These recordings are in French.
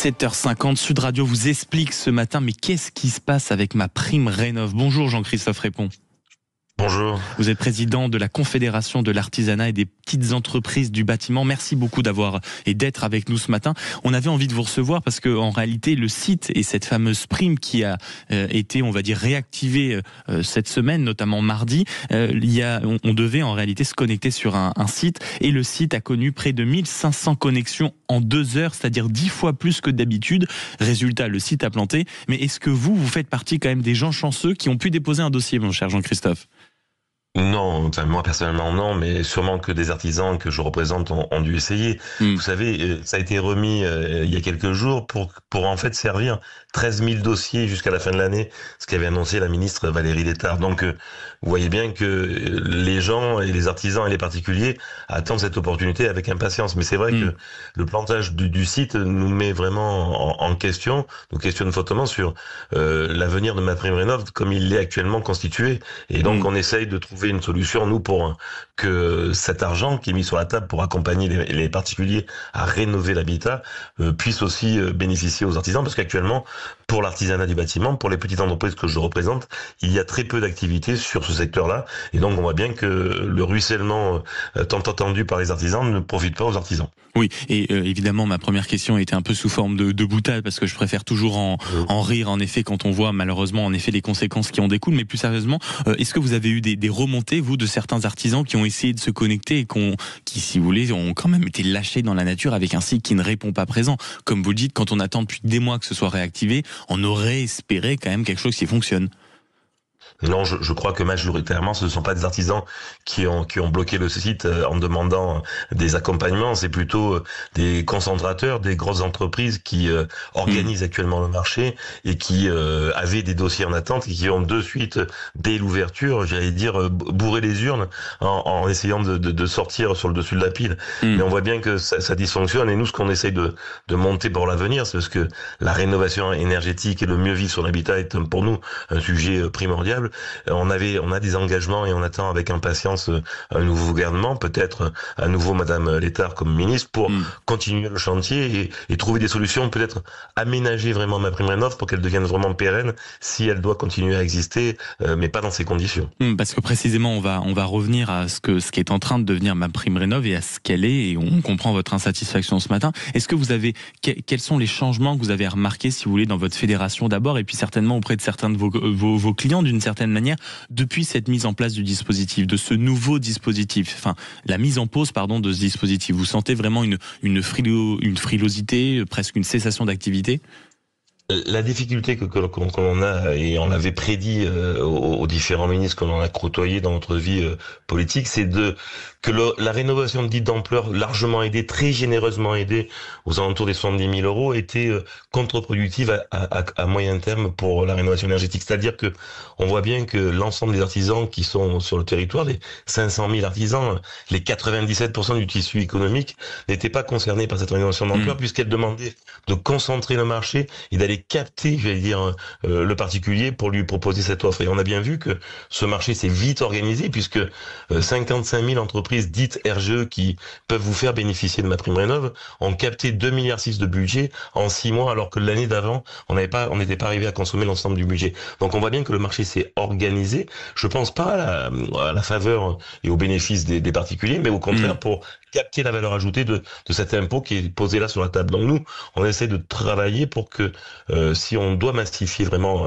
7h50, Sud Radio vous explique ce matin, mais qu'est-ce qui se passe avec MaPrimeRénov'? Bonjour Jean-Christophe Répond. Bonjour. Vous êtes président de la Confédération de l'artisanat et des petites entreprises du bâtiment. Merci beaucoup d'avoir et d'être avec nous ce matin. On avait envie de vous recevoir parce que en réalité le site et cette fameuse prime qui a été, on va dire, réactivée cette semaine, notamment mardi, on devait en réalité se connecter sur un site et le site a connu près de 1500 connexions en 2 heures, c'est-à-dire 10 fois plus que d'habitude. Résultat, le site a planté. Mais est-ce que vous faites partie quand même des gens chanceux qui ont pu déposer un dossier, mon cher Jean-Christophe? Non, enfin, moi personnellement non, mais sûrement que des artisans que je représente ont dû essayer. Vous savez, ça a été remis il y a quelques jours pour en fait servir 13 000 dossiers jusqu'à la fin de l'année, ce qu'avait annoncé la ministre Valérie Létard. Donc vous voyez bien que les gens et les artisans et les particuliers attendent cette opportunité avec impatience. Mais c'est vrai que le plantage du site nous met vraiment en question, nous questionne fortement sur l'avenir de MaPrimeRénov' comme il est actuellement constitué. Et donc on essaye de trouver une solution, nous, pour que cet argent qui est mis sur la table pour accompagner les particuliers à rénover l'habitat puisse aussi bénéficier aux artisans, parce qu'actuellement, pour l'artisanat du bâtiment, pour les petites entreprises que je représente, il y a très peu d'activités sur ce secteur-là, et donc on voit bien que le ruissellement tant attendu par les artisans ne profite pas aux artisans. Oui, et évidemment, ma première question était un peu sous forme de boutade, parce que je préfère toujours en rire, en effet, quand on voit malheureusement, en effet, les conséquences qui en découlent. Mais plus sérieusement, est-ce que vous avez eu des remontées, vous, de certains artisans qui ont essayé de se connecter et qui, si vous voulez, ont quand même été lâchés dans la nature avec un site qui ne répond pas présent? Comme vous le dites, quand on attend depuis des mois que ce soit réactivé, on aurait espéré quand même quelque chose qui fonctionne. Non, je crois que majoritairement, ce ne sont pas des artisans qui ont bloqué le site en demandant des accompagnements. C'est plutôt des concentrateurs, des grosses entreprises qui organisent actuellement le marché et qui avaient des dossiers en attente et qui ont de suite, dès l'ouverture, j'allais dire, bourré les urnes en essayant de sortir sur le dessus de la pile. Mais on voit bien que ça dysfonctionne. Et nous, ce qu'on essaye de monter pour l'avenir, c'est parce que la rénovation énergétique et le mieux vivre sur l'habitat est pour nous un sujet primordial. On a des engagements et on attend avec impatience un nouveau gouvernement, peut-être à nouveau Madame Létard comme ministre, pour continuer le chantier et trouver des solutions, peut-être aménager vraiment MaPrimeRénov' pour qu'elle devienne vraiment pérenne si elle doit continuer à exister, mais pas dans ces conditions. Parce que précisément, on va revenir à ce qui est en train de devenir MaPrimeRénov' et à ce qu'elle est, et on comprend votre insatisfaction ce matin. Est-ce que quels sont les changements que vous avez remarqués, si vous voulez, dans votre fédération d'abord, et puis certainement auprès de certains de vos clients d'une certaine manière, depuis cette mise en place du dispositif, de ce nouveau dispositif, enfin la mise en pause de ce dispositif, vous sentez vraiment une frilosité, presque une cessation d'activité? La difficulté que l'on a, et on l'avait prédit aux différents ministres que l'on a côtoyés dans notre vie politique, c'est que la rénovation dite d'ampleur, largement aidée, très généreusement aidée, aux alentours des 70 000 euros, était contre-productive à moyen terme pour la rénovation énergétique. C'est-à-dire que on voit bien que l'ensemble des artisans qui sont sur le territoire, les 500 000 artisans, les 97% du tissu économique, n'étaient pas concernés par cette rénovation d'ampleur, puisqu'elle demandait de concentrer le marché et d'aller capter, j'allais dire, le particulier pour lui proposer cette offre. Et on a bien vu que ce marché s'est vite organisé, puisque 55 000 entreprises dites RGE qui peuvent vous faire bénéficier de MaPrimeRénov' ont capté 2,6 milliards de budget en 6 mois, alors que l'année d'avant, on n'était pas arrivé à consommer l'ensemble du budget. Donc on voit bien que le marché s'est organisé. Je pense pas à la faveur et au bénéfice des particuliers, mais au contraire pour capter la valeur ajoutée de cet impôt qui est posé là sur la table. Donc nous, on essaie de travailler pour que si on doit massifier vraiment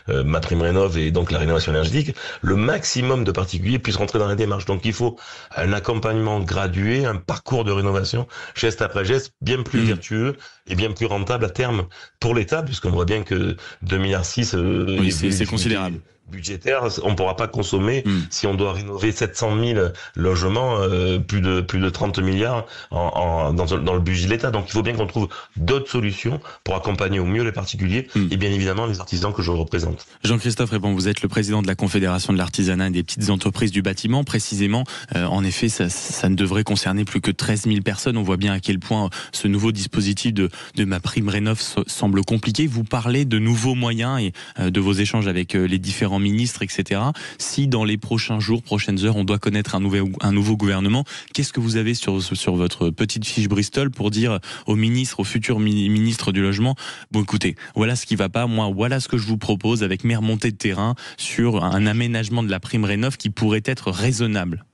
MaPrimeRénov' et donc la rénovation énergétique, le maximum de particuliers puissent rentrer dans la démarche. Donc il faut un accompagnement gradué, un parcours de rénovation, geste après geste, bien plus vertueux et bien plus rentable à terme pour l'État, puisqu'on voit bien que 2,6 milliards, c'est considérable. Budgétaire, on ne pourra pas consommer si on doit rénover 700 000 logements, plus de 30 milliards dans le budget de l'État. Donc il faut bien qu'on trouve d'autres solutions pour accompagner au mieux les particuliers et bien évidemment les artisans que je représente. Jean-Christophe Répond, vous êtes le président de la Confédération de l'artisanat et des petites entreprises du bâtiment. Précisément, en effet, ça ne devrait concerner plus que 13 000 personnes. On voit bien à quel point ce nouveau dispositif de MaPrimeRénov' semble compliqué. Vous parlez de nouveaux moyens et de vos échanges avec les différents différents ministres, etc. Si dans les prochains jours, prochaines heures, on doit connaître un nouveau gouvernement, qu'est-ce que vous avez sur votre petite fiche Bristol pour dire aux ministres, aux futurs ministres du logement, bon écoutez, voilà ce qui va pas, moi voilà ce que je vous propose avec mes remontées de terrain sur un aménagement de la prime Rénov qui pourrait être raisonnable?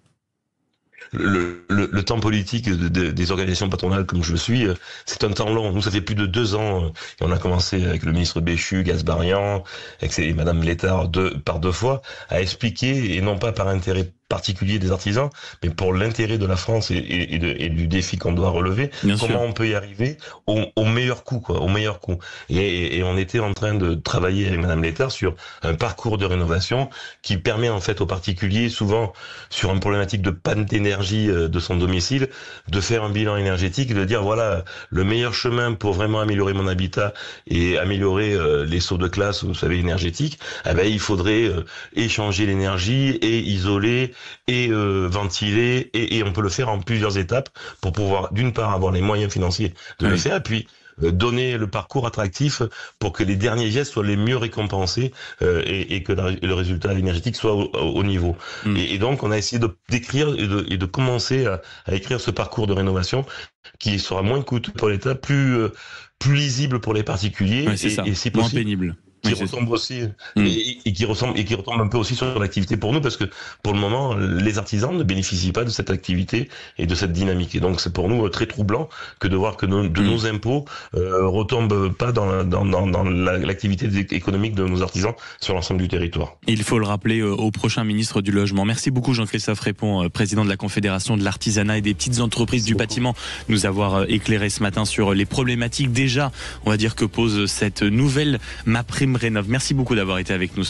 Le temps politique des organisations patronales comme je suis, c'est un temps long. Nous, ça fait plus de 2 ans, et on a commencé avec le ministre Béchu, Gasbarian, et Madame Létard par 2 fois, à expliquer, et non pas par intérêt particulier des artisans, mais pour l'intérêt de la France et du défi qu'on doit relever, Bien comment sûr. on peut y arriver au meilleur coût, quoi, au meilleur coût. Et on était en train de travailler avec Madame Létard sur un parcours de rénovation qui permet en fait aux particuliers, souvent sur une problématique de panne d'énergie de son domicile, de faire un bilan énergétique et de dire voilà le meilleur chemin pour vraiment améliorer mon habitat et améliorer les sauts de classe, vous savez, énergétiques. Eh ben il faudrait échanger l'énergie et isoler et ventiler et on peut le faire en plusieurs étapes pour pouvoir d'une part avoir les moyens financiers de le faire, puis donner le parcours attractif pour que les derniers gestes soient les mieux récompensés et que le résultat énergétique soit au niveau. Et donc on a essayé d'écrire et de commencer à écrire ce parcours de rénovation qui sera moins coûteux pour l'État, plus lisible pour les particuliers Ouais, c'est ça. et si Moins possible pénible. qui Oui, ressemble aussi et qui retombe un peu aussi sur l'activité pour nous parce que pour le moment les artisans ne bénéficient pas de cette activité et de cette dynamique et donc c'est pour nous très troublant que de voir que nos impôts retombent pas dans l'activité économique de nos artisans sur l'ensemble du territoire. Il faut le rappeler au prochain ministre du Logement. Merci beaucoup Jean-Christophe Répond, président de la Confédération de l'artisanat et des petites entreprises du bâtiment, nous avoir éclairé ce matin sur les problématiques déjà, on va dire, que pose cette nouvelle MaPrimeRénov'. Merci beaucoup d'avoir été avec nous.